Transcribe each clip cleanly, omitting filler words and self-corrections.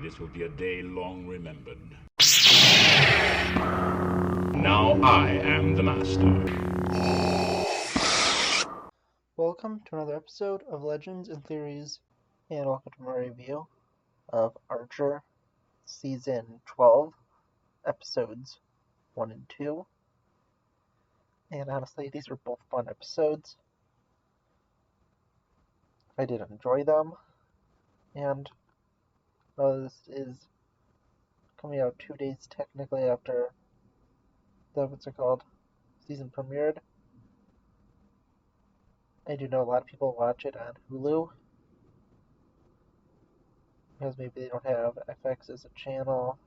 This will be a day long remembered. Now I am the master. Welcome to another episode of Legends and Theories, and welcome to my review of Archer Season 12, Episodes 1 and 2. And honestly, these were both fun episodes. I did enjoy them, and this is coming out 2 days technically after the, season premiered. I do know a lot of people watch it on Hulu, because maybe they don't have FX as a channel,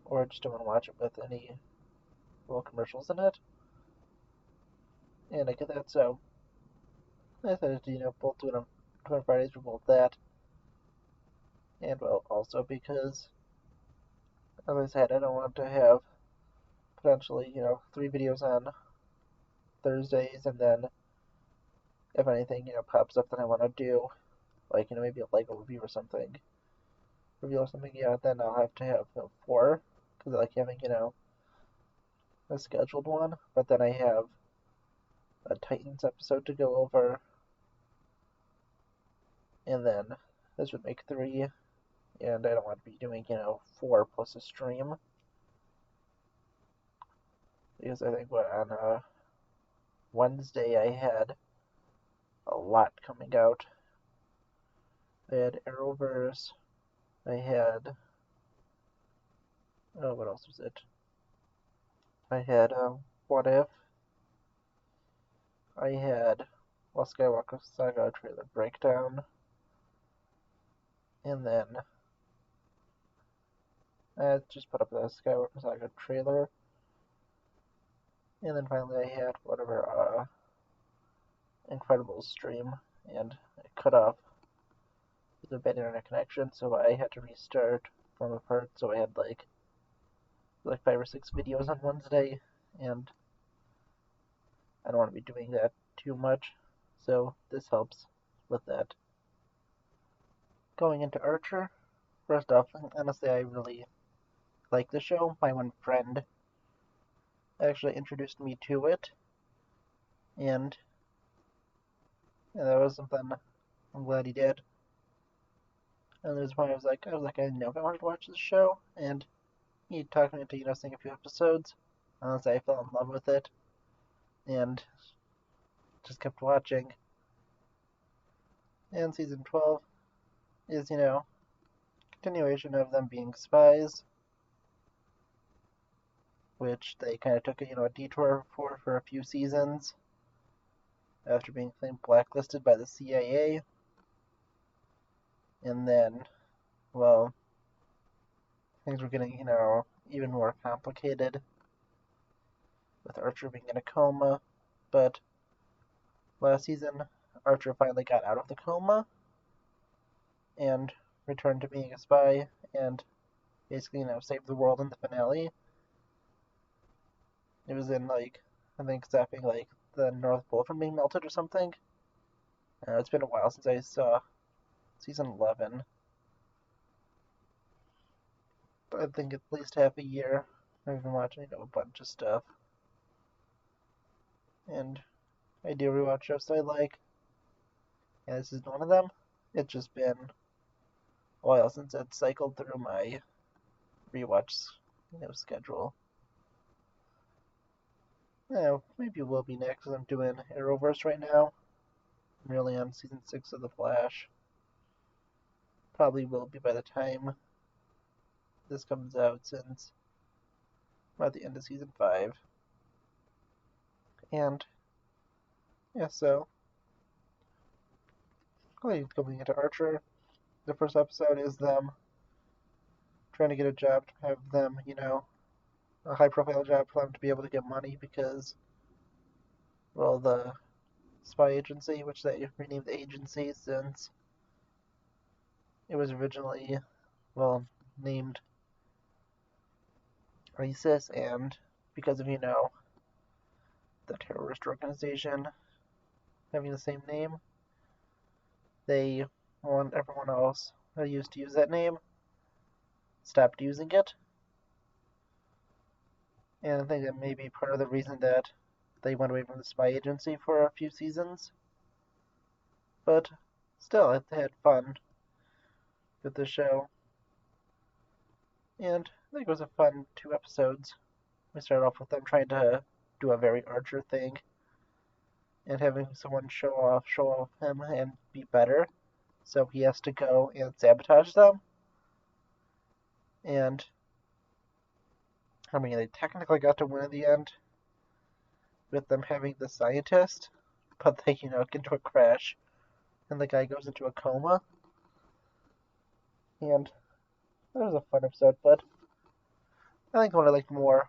or just don't want to watch it with any little commercials in it. And I get that, so I decided to, both do it on Fridays for both that. And, well, also because, as I said, I don't want to have potentially, 3 videos on Thursdays, and then if anything, pops up that I want to do, like, maybe a Lego review or something, then I'll have to have 4, because I like having, a scheduled one, but then I have a Titans episode to go over, and then this would make 3, and I don't want to be doing, 4 plus a stream, because I think on Wednesday I had a lot coming out. I had Arrowverse, I had, what else was it? I had, What If, I had Skywalker Saga trailer breakdown, and then I just put up the Skywalker Saga trailer, and then finally I had Incredibles stream, and it cut off with a bad internet connection, so I had to restart from a part, so I had like 5 or 6 videos on Wednesday, and I don't want to be doing that too much, so this helps with that. Going into Archer, first off, honestly, I really like the show. My one friend actually introduced me to it, and that was something I'm glad he did. And there was a point I was like, I didn't know if I wanted to watch this show, and he talked me into, seeing a few episodes. Honestly, I fell in love with it, and just kept watching. And season 12 is, continuation of them being spies, which they kind of took a detour for a few seasons after being blacklisted by the CIA. And then, well, things were getting, even more complicated with Archer being in a coma. But last season, Archer finally got out of the coma and returned to being a spy and basically, saved the world in the finale. It was in, I think, stopping, the North Pole from being melted or something. It's been a while since I saw season 11. But I think at least half a year. I've been watching, a bunch of stuff. And I do rewatch shows I like. And this is one of them. It's just been a while since it cycled through my rewatch, schedule. Maybe it will be next, because I'm doing Arrowverse right now. I'm really on season 6 of The Flash. Probably will be by the time this comes out, since I'm at the end of season 5. And, yeah, so, going into Archer, the first episode is them trying to get a job to have them, a high-profile job for them to be able to get money because, well, the spy agency, which they renamed the agency since it was originally, well, named ISIS, and because of, the terrorist organization having the same name, they want everyone else who used to use that name stopped using it. And I think that may be part of the reason that they went away from the spy agency for a few seasons. But still, I had fun with the show. And I think it was a fun 2 episodes. We started off with them trying to do a very Archer thing and having someone show off him and be better. So he has to go and sabotage them. And I mean, they technically got to win in the end with them having the scientist, but they, get into a crash and the guy goes into a coma. And that was a fun episode, but I think what I liked more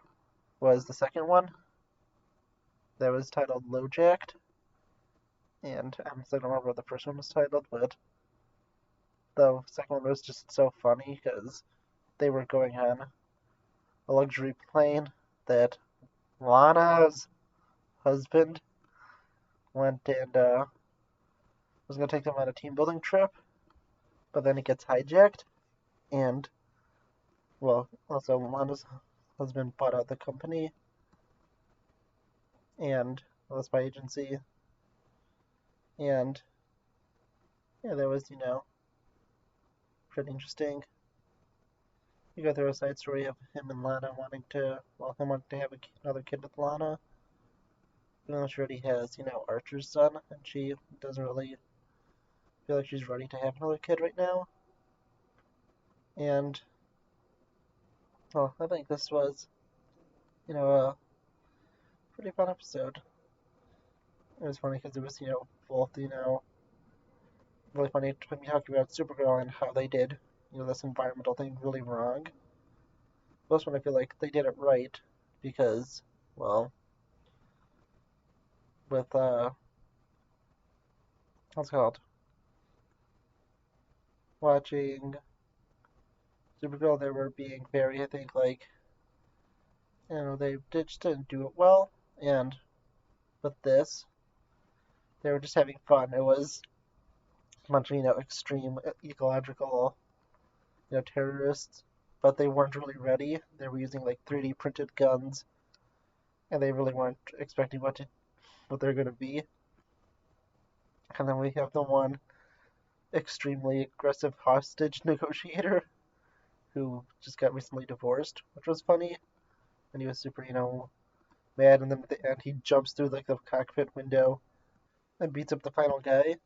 was the second one that was titled Lowjacked. And I don't remember what the first one was titled, but the second one was just so funny because they were going on a luxury plane that Lana's husband went and was going to take them on a team building trip, but then it gets hijacked, and, well, also Lana's husband bought out the company and the spy agency, and yeah, that was, pretty interesting. You go through a side story of him and Lana wanting to have another kid with Lana, even though she already has, Archer's son, and she doesn't really feel like she's ready to have another kid right now. And, well, I think this was, a pretty fun episode. It was funny because it was, both, really funny to me talking about Supergirl and how they did, this environmental thing really wrong. This one I feel like they did it right because, well, with, what's it called? Watching Supergirl, they were being very, I think, like, they just didn't do it well, and with this, they were just having fun. It was a bunch of, extreme ecological, terrorists, but they weren't really ready. They were using, like, 3D printed guns, and they really weren't expecting what they're going to be. And then we have the one extremely aggressive hostage negotiator who just got recently divorced, which was funny. And he was super, mad, and then at the end he jumps through like the cockpit window and beats up the final guy.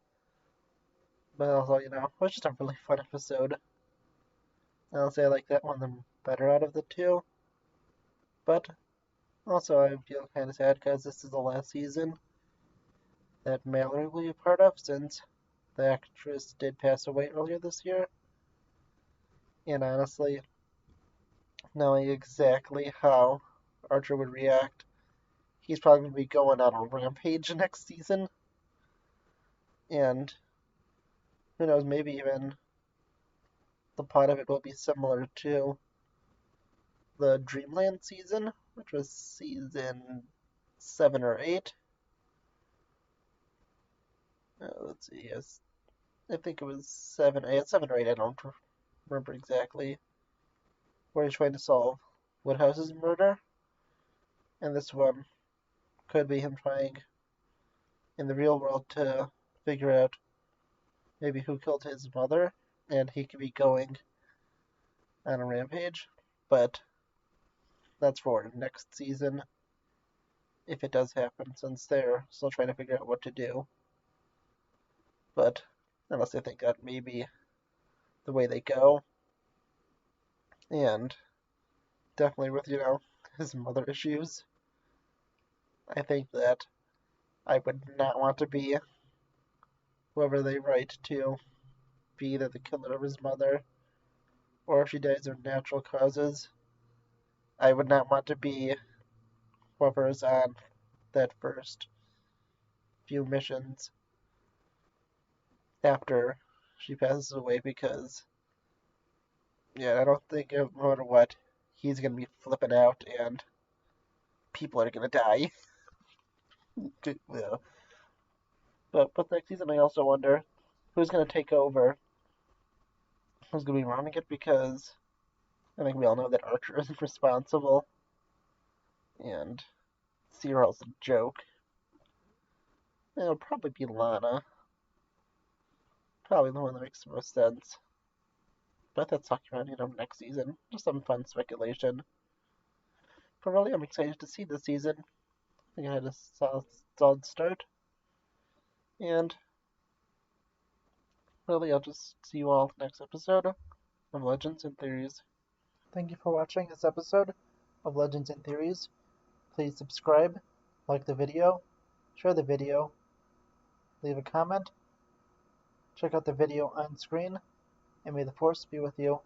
But also, it was just a really fun episode. I'll say I like that one the better out of the two. But also I feel kind of sad because this is the last season that Mallory will be a part of, since the actress did pass away earlier this year. And honestly, knowing exactly how Archer would react, he's probably going to be going on a rampage next season. And who knows, maybe even the plot of it will be similar to the Dreamland season, which was season 7 or 8. Let's see, yes. I think it was 7, 7 or 8, I don't remember exactly. Where he's trying to solve Woodhouse's murder. And this one could be him trying in the real world to figure out maybe who killed his mother, and he could be going on a rampage. But that's for next season, if it does happen, since they're still trying to figure out what to do. But unless I think that may be the way they go. And definitely with, his mother issues, I think that I would not want to be whoever they write to be either the killer of his mother, or if she dies of natural causes, I would not want to be whoever is on that first few missions after she passes away, because, yeah, I don't think no matter what, he's going to be flipping out and people are going to die. Yeah. But with next season, I also wonder who's going to take over, who's going to be running it, because I think we all know that Archer isn't responsible, and Cyril's a joke. It'll probably be Lana. Probably the one that makes the most sense. But that's talking about, next season. Just some fun speculation. But really, I'm excited to see this season. I think I had a solid start. And really, I'll just see you all next episode of Legends and Theories. Thank you for watching this episode of Legends and Theories. Please subscribe, like the video, share the video, leave a comment, check out the video on screen, and may the Force be with you.